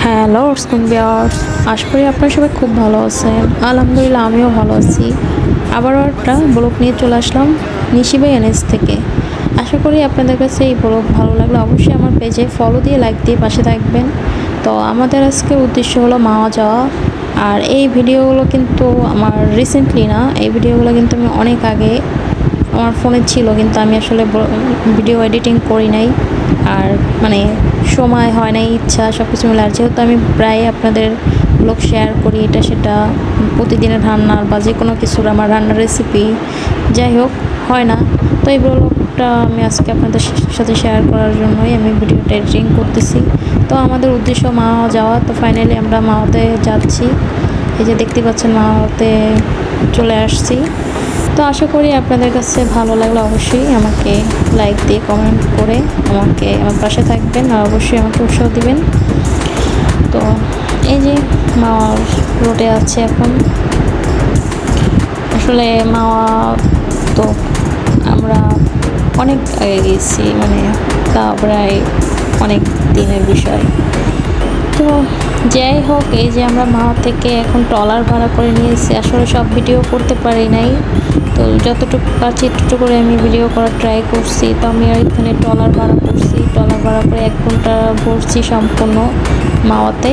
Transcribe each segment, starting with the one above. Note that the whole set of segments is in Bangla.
হ্যালো ভিউয়ার্স, আশা করি আপনারা সবাই খুব ভালো আছেন। আলহামদুলিল্লাহ আমিও ভালো আছি। আবারও একটা ব্লগ নিয়ে চলে আসলাম নিশিবাই এনএস থেকে। আশা করি আপনাদের কাছে এই ব্লগ ভালো লাগলে অবশ্যই আমার পেজে ফলো দিয়ে লাইক দিয়ে পাশে থাকবেন। তো আমাদের আজকের উদ্দেশ্য হলো মাওয়া যাওয়া। আর এই ভিডিওগুলো কিন্তু আমার রিসেন্টলি না, এই ভিডিওগুলো কিন্তু আমি অনেক আগে আমার ফোনে ছিল, কিন্তু আমি আসলে ভিডিও এডিটিং করি নাই। আর মানে সময় হয় না, ইচ্ছা সব কিছু মিলে। আর যেহেতু আমি প্রায় আপনাদের ব্লগ শেয়ার করি, এটা সেটা প্রতিদিনের রান্নার বা যে কোনো কিছুর আমার রান্নার রেসিপি যাই হোক হয় না। তো এই ব্লগটা আমি আজকে আপনাদের সাথে শেয়ার করার জন্যই আমি ভিডিওটা এডিটিং করতেছি। তো আমাদের উদ্দেশ্য মাওয়া যাওয়া। তো ফাইনালি আমরা মাওয়াতে যাচ্ছি। এই যে দেখতে পাচ্ছেন মাওয়াতে চলে আসছি। তো আশা করি আপনাদের কাছে ভালো লাগলে অবশ্যই আমাকে লাইক দিয়ে কমেন্ট করে আমাকে আমার পাশে থাকবেন আর অবশ্যই আমাকে উৎসাহ দিবেন। তো এই যে মাওয়ার রোডে আছে এখন। আসলে মাওয়া তো আমরা অনেক আগে গেছি, মানে তা প্রায় অনেক দিনের বিষয়। তো যাই হোক, এই যে আমরা মাওয়া থেকে এখন ট্রলার ভাড়া করে নিয়েছি। আসলে সব ভিডিও করতে পারি নাই, তো যতটুকু পারছি একটু করে আমি ভিডিও করার ট্রাই করছি। তো আমি এখানে ট্রলার ভাড়া করছি, ট্রলার ভাড়া করে 1 ঘন্টা ঘুরছি সম্পূর্ণ মাওয়াতে।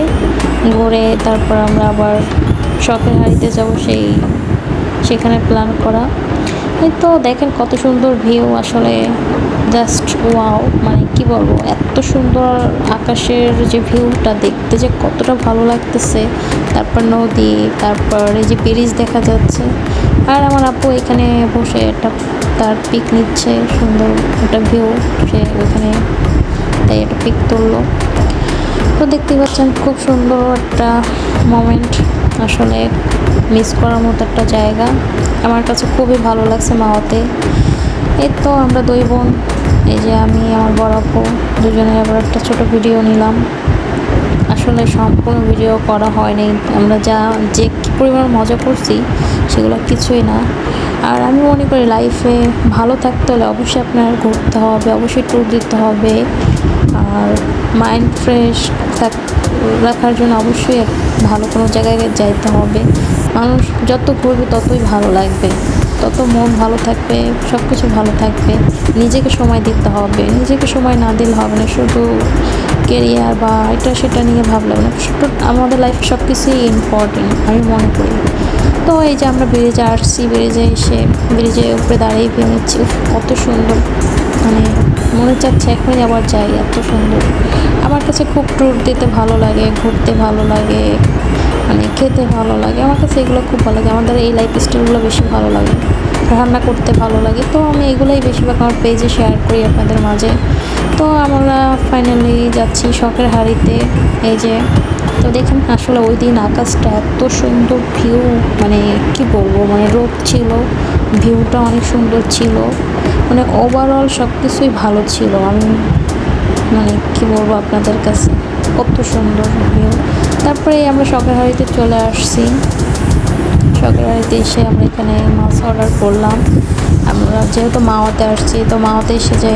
ঘুরে তারপর আমরা আবার শখের হাড়িতে যাব, সেখানে প্ল্যান করা। এই তো দেখেন কত সুন্দর ভিউ, আসলে জাস্ট ওয়াও, মানে কি বলবো, এত সুন্দর আকাশের যে ভিউটা দেখতে যে কতটা ভালো লাগতেছে। তারপর নদী, তারপর এই যে ব্রিজ দেখা যাচ্ছে। আর আমার আপু এখানে বসে তার পিক নিচ্ছে, সুন্দর একটা ভিউ, সে ওখানে তাই একটা পিক তুললো। তো দেখতে পাচ্ছেন খুব সুন্দর একটা মোমেন্ট, আসলে মিস করার মতো একটা জায়গা। আমার কাছে খুবই ভালো লাগছে মাওয়াতে। এই তো আমরা 2 বোন, এই যে আমি আমার বড় আপু, দুজনে আবার একটা ছোট ভিডিও নিলাম। আসলে সম্পূর্ণ ভিডিও করা হয়নি, আমরা যে কী পরিমাণ মজা করছি সেগুলো কিছুই না। আর আমি মনে করি লাইফে ভালো থাকতে হলে অবশ্যই আপনার ঘুরতে হবে, অবশ্যই ট্যুর দিতে হবে। আর মাইন্ড ফ্রেশ রাখার জন্য অবশ্যই ভালো কোনো জায়গায় যাইতে হবে। মানুষ যত ঘুরবে ততই ভালো লাগবে, তত মন ভালো থাকবে, সব কিছু ভালো থাকবে। নিজেকে সময় দিতে হবে, নিজেকে সময় না দিলে হবে না। শুধু কেরিয়ার বা এটা সেটা নিয়ে ভাবলে হবে না। আমাদের লাইফে সব কিছুই ইম্পর্টেন্ট আমি মনে করি। তো এই যে আমরা ব্রিজে আসছি, ব্রিজে এসে ব্রিজের উপরে দাঁড়িয়ে ভিউ নিচ্ছি। কত সুন্দর, মানে মনে চাচ্ছে এখনই আবার যাই, এত সুন্দর। আমার কাছে খুব ট্যুর দিতে ভালো লাগে, ঘুরতে ভালো লাগে, মানে খেতে ভালো লাগে। আমার কাছে এগুলো খুব ভালো লাগে, আমাদের এই লাইফ স্টাইলগুলো বেশি ভালো লাগে। রান্না করতে ভালো লাগে। তো আমি এগুলোই বেশিরভাগ আমার পেজে শেয়ার করি আপনাদের মাঝে। তো আমরা ফাইনালি যাচ্ছি শখের হাড়িতে। এই যে তো দেখেন, আসলে ওই দিন আকাশটা এত সুন্দর ভিউ, মানে কি বলবো, মানে রোদ ছিল, ভিউটা অনেক সুন্দর ছিল, মানে ওভারঅল সব কিছুই ভালো ছিল। আমি মানে কি বলবো আপনাদের কাছে, কত সুন্দর ভিউ। তারপরে আমরা শখের হাড়িতে চলে আসছি। শখের হাড়িতে এসে আমরা এখানে মাছ অর্ডার করলাম। আমরা যেহেতু মাওয়াতে আসছি, তো মাওয়াতে এসে যে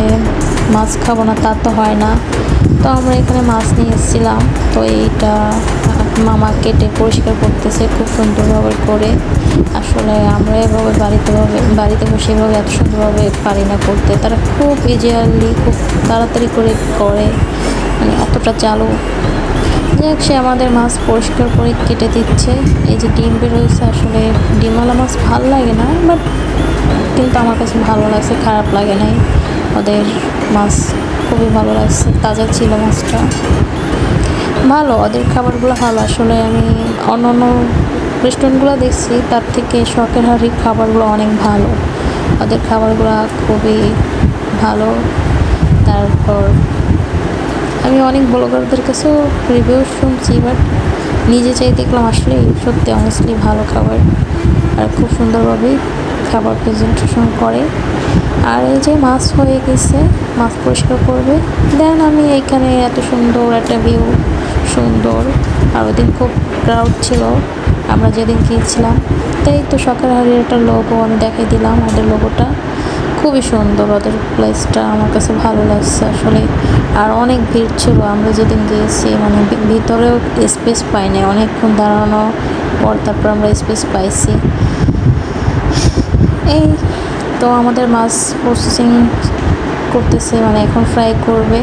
মাছ খাবো না তা তো হয় না। তো আমরা এখানে মাছ নিয়ে এসেছিলাম। তো এইটা মামা কেটে পরিষ্কার করতেছে খুব সুন্দরভাবে করে। আসলে আমরা এভাবে বাড়িতে বসে এভাবে এত সুন্দরভাবে পারি না করতে। তারা খুব ইজিয়ারলি, খুব তাড়াতাড়ি করে, মানে এতটা চালু। যাক, সে আমাদের মাছ পরিষ্কার করে কেটে দিচ্ছে। এই যে ডিম বেরোচ্ছে, আসলে ডিমওয়ালা মাছ ভালো লাগে না, বাট কিন্তু আমার কাছে ভালো লাগছে, খারাপ লাগে নাই। ওদের মাছ খুবই ভালো লাগছে, তাজা ছিল মাছটা, ভালো ওদের খাবারগুলো ভালো। আসলে আমি অন্য রেস্টুরেন্টগুলো দেখছি, তার থেকে শখের হাড়ির খাবারগুলো অনেক ভালো, ওদের খাবারগুলো খুবই ভালো। তারপর আমি অনেক ব্লগারদের কাছেও রিভিউ শুনছি, বাট নিজে চাই দেখলাম আসলেই সত্যি অনেস্টলি ভালো খাবার, আর খুব সুন্দরভাবেই খাবার প্রেজেন্টেশন করে। আর এই যে মাছ হয়ে গেছে, মাছ পরিষ্কার করবে, দেন আমি এইখানে এত সুন্দর একটা ভিউ, সুন্দর। আর ওদিন খুব ক্রাউড ছিল আমরা যেদিন গিয়েছিলাম। তাই তো শখের হাড়ির একটা লোগো আমি দেখাই দিলাম, ওদের লোগোটা খুব খুবই সুন্দর, ওদের প্লেসটা আমার কাছে ভালো লাগছে আসলে। আর অনেক ভিড় ছিল আমরা যেদিন গিয়েছি, মানে ভিতরেও স্পেস পাইনি, অনেকক্ষণ দাঁড়ানো পর তারপর আমরা স্পেস পাইছি। এই তো আমাদের মাছ প্রসেসিং করতেছে, মানে এখন ফ্রাই করবে।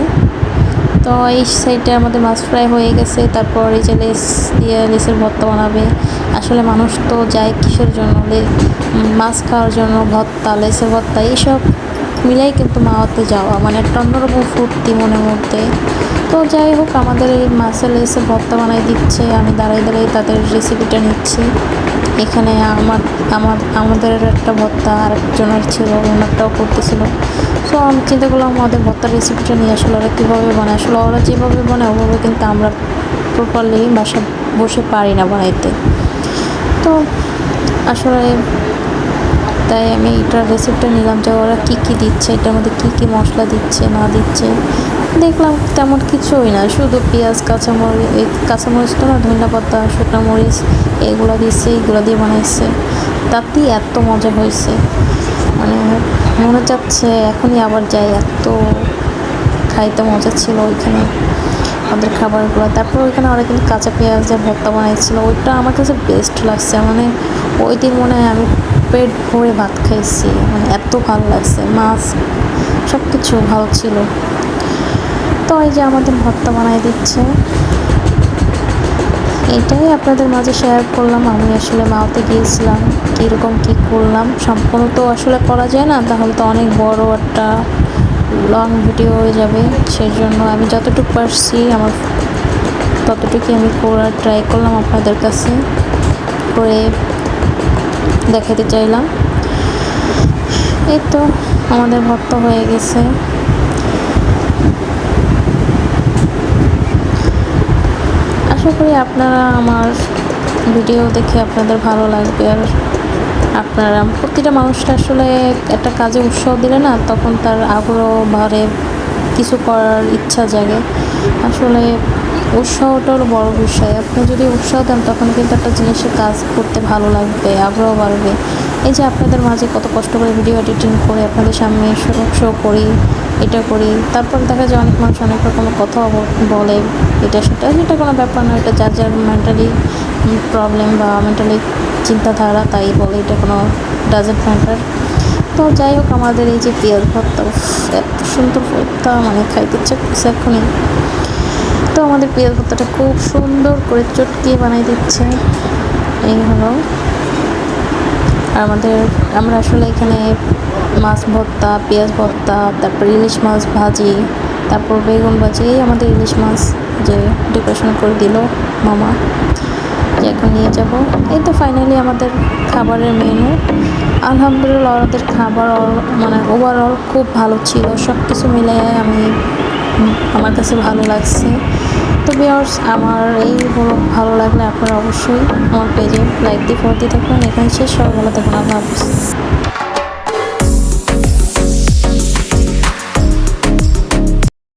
তো এই সাইডে আমাদের মাছ ফ্রাই হয়ে গেছে, তারপর এই যে লেস দিয়ে লেসের ভর্তা বানাবে। আসলে মানুষ তো যায় কিসের জন্য, মাছ খাওয়ার জন্য, ভর্তা, লেসের ভর্তা এইসব মিলাই কিন্তু মাওয়াতে যাওয়া, মানে একটা অন্যরকম ফুর্তি মনের মধ্যে। তো যাই হোক, আমাদের এই মাছের লেসের ভর্তা বানাই দিচ্ছে, আমি দাঁড়াই দাঁড়াই তাদের রেসিপিটা নিচ্ছি। এখানে আমাদের একটা ভর্তা আরেকজনের ছিল, ওনারটাও করতেছিল। সো আমি চিন্তা করলাম আমাদের ভর্তার রেসিপিটা নিয়ে আসলে ওরা কীভাবে বানায়, আসলে ওরা যেভাবে বানায় ওভাবে কিন্তু আমরা প্রপারলি বাসা বসে পারি না বানাইতে। তো আসলে তাই আমি এটার রেসিপিটা নিলাম যে ওরা কী কী দিচ্ছে, এটার মধ্যে কী কী মশলা দিচ্ছে না দিচ্ছে। দেখলাম তেমন কিছুই না, শুধু পেঁয়াজ, কাঁচামরিচ তো না, ধনিয়া পাতা, শুকনো মরিচ এগুলো দিচ্ছে, এগুলো দিয়ে বানাইছে। তাতেই এত মজা হয়েছে, মানে মনে চাচ্ছে এখনই আবার যাই, এত খাইতে মজা ছিল ওইখানে ওদের খাবারগুলো। তারপর ওইখানে ওরা কিন্তু কাঁচা পেঁয়াজের ভর্তা বানিয়েছিল, ওইটা আমার কাছে বেস্ট লাগছে। মানে ওই দিন মনে হয় আমি পেট ভরে ভাত খাইছি, মানে এত ভালো লাগছে, মাছ সব কিছু ভালো ছিল। তো এই যে আমাদের ভর্তা বানাই দিচ্ছে, এটাই আপনাদের মাঝে শেয়ার করলাম। আমি আসলে মাওতে গিয়েছিলাম, কীরকম কী করলাম সম্পূর্ণ তো আসলে করা যায় না, তাহলে তো অনেক বড় একটা লং ভিডিও হয়ে যাবে। সেই জন্য আমি যতটুকু পারছি আমার ততটুকুই আমি করার ট্রাই করলাম, আপনাদের কাছে করে দেখাতে চাইলাম। এই তো আমাদের ভর্তা হয়ে গেছে। আশা করি আপনারা আমার ভিডিও দেখে আপনাদের ভালো লাগবে। আর আপনারা প্রতিটা মানুষটা আসলে একটা কাজে উৎসাহ দিলে না, তখন তার আগ্রহ বাড়ে, কিছু করার ইচ্ছা জাগে। আসলে উৎসাহটা হলো বড় বিষয়। আপনি যদি উৎসাহ দেন তখন কিন্তু একটা জিনিসের কাজ করতে ভালো লাগবে, আগ্রহ বাড়বে। এই যে আপনাদের মাঝে কত কষ্ট করে ভিডিও এডিটিং করে আপনাদের সামনে শো করি, এটা করি, তারপর দেখা যায় অনেক মানুষ অনেক রকম কথাও বলে, সেটা কোনো ব্যাপার না, এটা যার যার মেন্টালি প্রবলেম বা মেন্টালি চিন্তাধারা, তাই বলে, এটা কোনো ডাজেন্ট ম্যাটার। তো যাই হোক, আমাদের এই যে পেঁয়াজ ভর্তা, এত সুন্দর ভর্তা, মানে খাইতে ইচ্ছা করছে এখনই। তো আমাদের পেঁয়াজ ভর্তাটা খুব সুন্দর করে চটকিয়ে বানাই দিচ্ছে, এই হলো। আর আমরা আসলে এখানে মাছ ভর্তা, পেঁয়াজ ভর্তা, তারপর ইলিশ মাছ ভাজি, তারপর বেগুন ভাজি, এই আমাদের ইলিশ মাছ যে ডেকোরেশন করে দিল মামা, যে এখন নিয়ে যাব। এই তো ফাইনালি আমাদের খাবারের মেনু। আলহামদুলিল্লাহ ওদের খাবার মানে ওভারঅল খুব ভালো ছিল, সব কিছু মিলে আমার কাছে ভালো লাগছে। তো ভিউয়ার্স, আমার এই ভালো লাগলে আপনারা অবশ্যই আমার পেজে লাইক দিয়ে ফলো দিয়ে থাকবেন। এখানে শেষ, সবাই ভালো থাকুন, আল্লাহ হাফিজ।